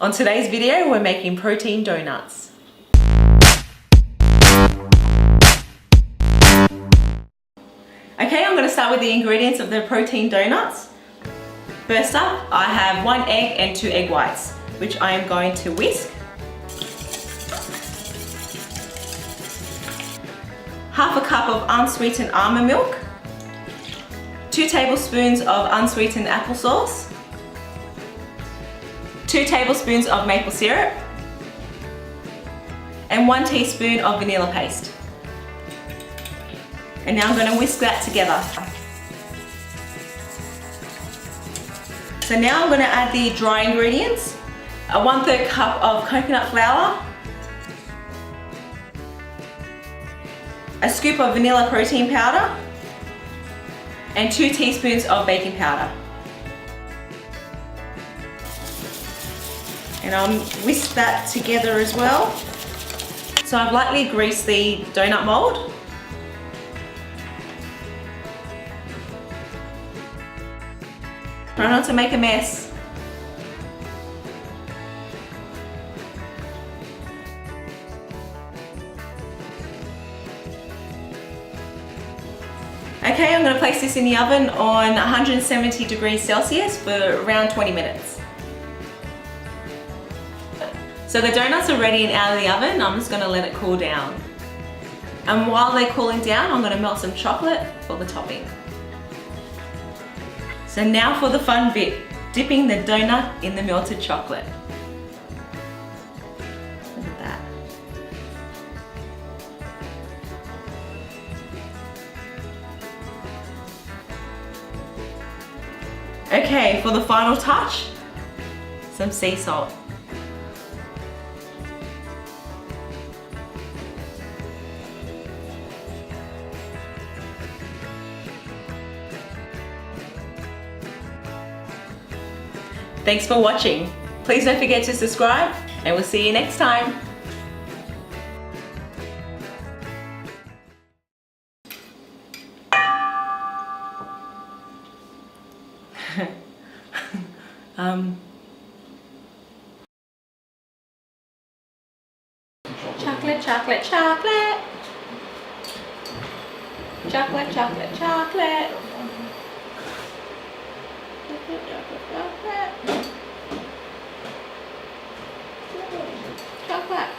On today's video, we're making protein donuts. Okay, I'm going to start with the ingredients of the protein donuts. First up, I have 1 egg and 2 egg whites, which I am going to whisk. Half a cup of unsweetened almond milk, 2 tablespoons of unsweetened applesauce, 2 tablespoons of maple syrup, and 1 teaspoon of vanilla paste. And now I'm going to whisk that together. So now I'm going to add the dry ingredients, a 1/3 cup of coconut flour, a scoop of vanilla protein powder, and 2 teaspoons of baking powder. And I'll whisk that together as well. So I've lightly greased the donut mold. Try not to make a mess. Okay, I'm going to place this in the oven on 170 degrees Celsius for around 20 minutes. So the donuts are ready and out of the oven. I'm just going to let it cool down. And while they're cooling down, I'm going to melt some chocolate for the topping. So now for the fun bit, dipping the donut in the melted chocolate. Look at that. Okay, for the final touch, some sea salt. Thanks for watching. Please don't forget to subscribe, and we'll see you next time. Chocolate, chocolate, chocolate. Chocolate, chocolate, chocolate. Chocolate.